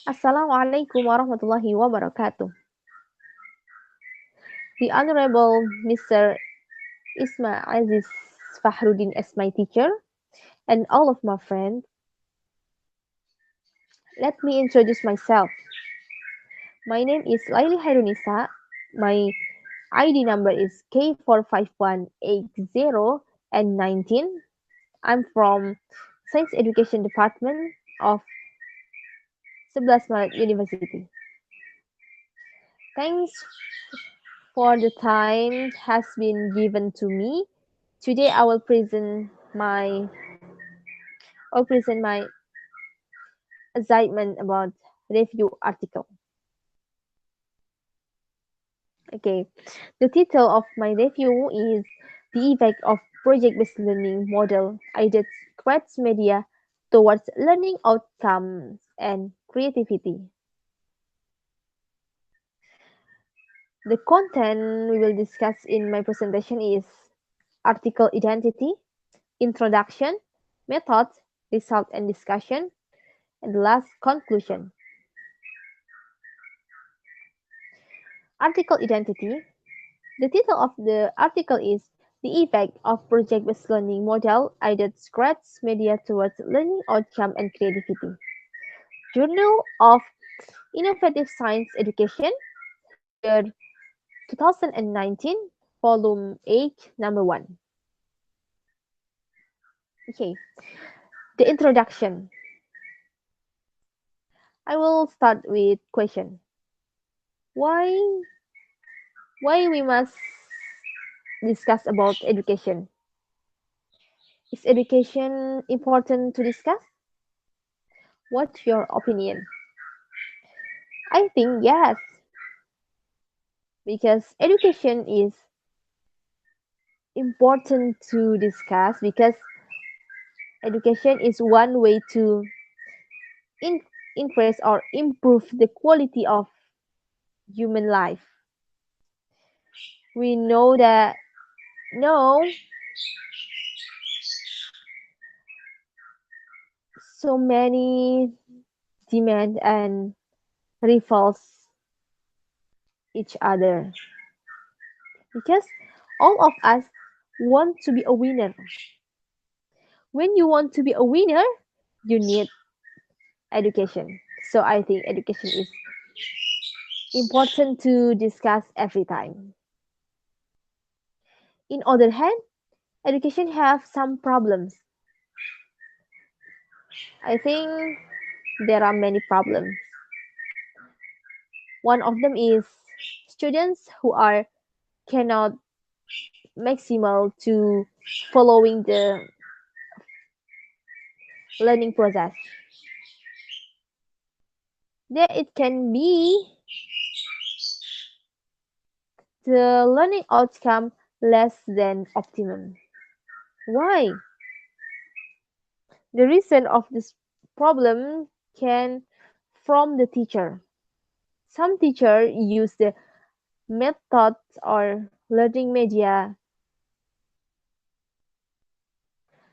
Assalamualaikum warahmatullahi wabarakatuh. The Honorable Mr. Isma Aziz Fahruddin as my teacher and all of my friends, let me introduce myself. My name is Laili Hairunisa. My ID number is K4518 and 19. I'm from Science Education Department of 11 Maret University. Thanks for the time has been given to me. Today I will present my assignment about review article. Okay, the title of my review is the effect of project-based learning model aided spreads media towards learning outcomes and creativity. The content we will discuss in my presentation is article identity, introduction, methods, result and discussion, and the last conclusion. Article identity. The title of the article is The Effect of Project-Based Learning Model Aided Scratch Media Towards Learning Outcome and Creativity. Journal of Innovative Science Education, year 2019, volume 8, number 1. Okay, the introduction. I will start with question. Why why we must discuss about education? Is education important to discuss? What's your opinion? I think yes, because education is important to discuss because education is one way to in- increase or improve the quality of human life. We know that no so many demand and rivals each other because all of us want to be a winner. When you want to be a winner, you need education. So I think education is important to discuss every time. In other hand, education have some problems. I think there are many problems. One of them is students who are cannot maximal to following the learning process. There it can be the learning outcome less than optimum. Why? The reason of this problem can from the teacher. Some teacher use the methods or learning media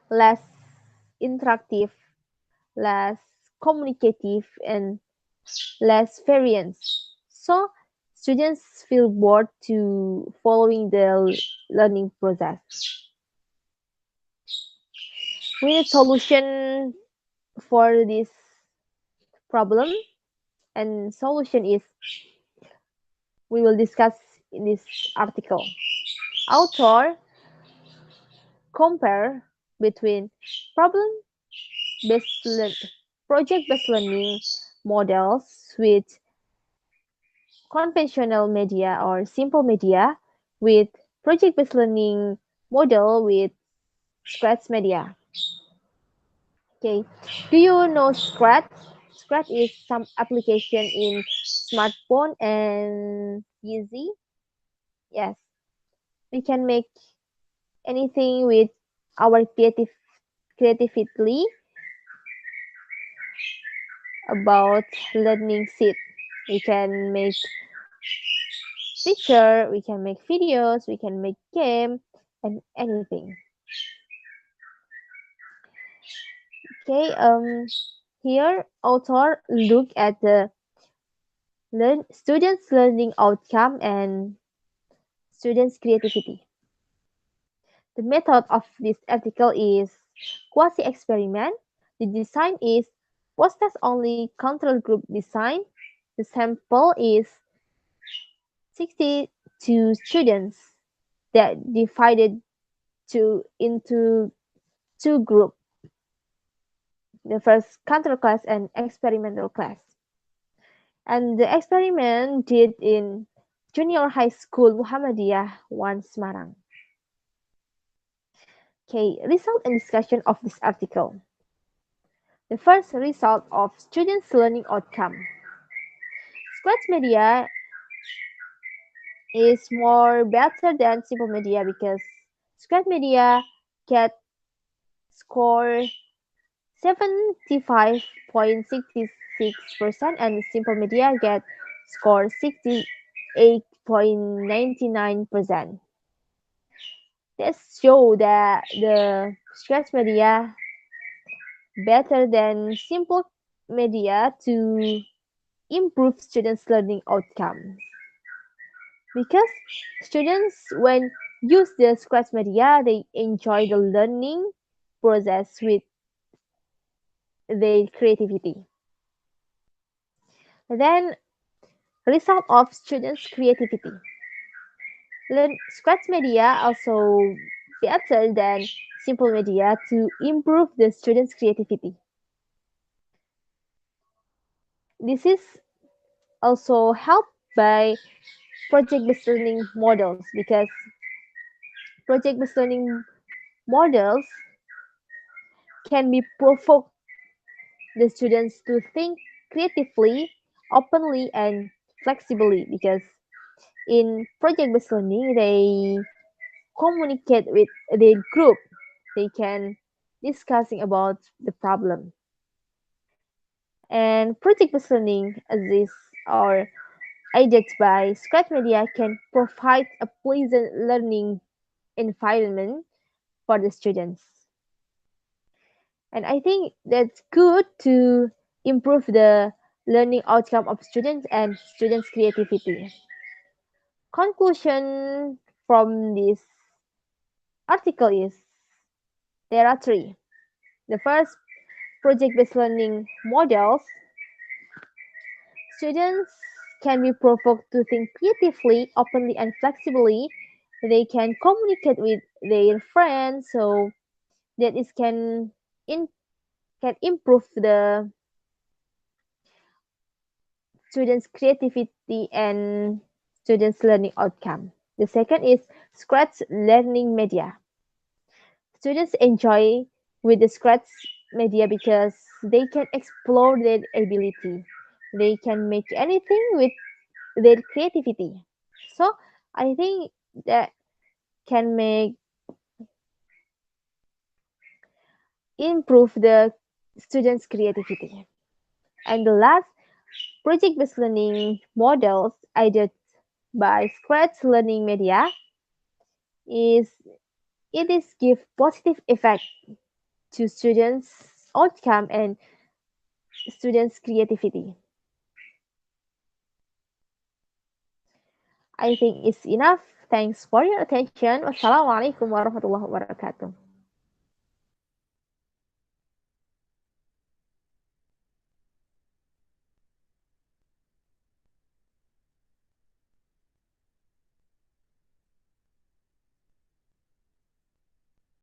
less interactive, less communicative, and less variance. So students feel bored to following the learning process. We need solution for this problem, and solution is we will discuss in this article. Author compare between problem based project based learning models with conventional media or simple media with project based learning model with Scratch media. Okay, do you know Scratch? Scratch is some application in smartphone and easy. Yes, we can make anything with our creatively about learning seed. We can make picture, we can make videos, we can make game and anything. Okay, Here, author look at the students' learning outcome and students' creativity. The method of this article is quasi-experiment. The design is post-test only control group design. The sample is 62 students that divided into two groups. The first control class and experimental class. And the experiment did in Junior High School Muhammadiyah 1 Semarang. Okay, result and discussion of this article. The first result of students' learning outcome. Scratch media is more better than simple media because Scratch media get score 75.66% and simple media get score 68.99%. This show that the Scratch media better than simple media to improve students' learning outcomes. Because students, when use the Scratch media, they enjoy the learning process with their creativity. Then, result of students' creativity. Learn Scratch media also better than simple media to improve the students' creativity. This is also helped by project-based learning models because project-based learning models can be provoke the students to think creatively, openly, and flexibly because in project-based learning they communicate with their group. They can discussing about the problem. And project-based learning as this or aided by Scratch Media can provide a pleasant learning environment for the students. And I think that's good to improve the learning outcome of students and students' creativity. Conclusion from this article is there are three. The first, project-based learning models. Students can be provoked to think creatively, openly, and flexibly. They can communicate with their friends, so that is in, can improve the students' creativity and students' learning outcome. The second is Scratch learning media. Students enjoy with the Scratch media because they can explore their ability. They can make anything with their creativity. So I think that can make improve the students' creativity. And the last, project-based learning models aided by Scratch learning media is it is give positive effect to students' outcome and students' creativity. I think it's enough. Thanks for your attention. Wassalamualaikum warahmatullahi wabarakatuh.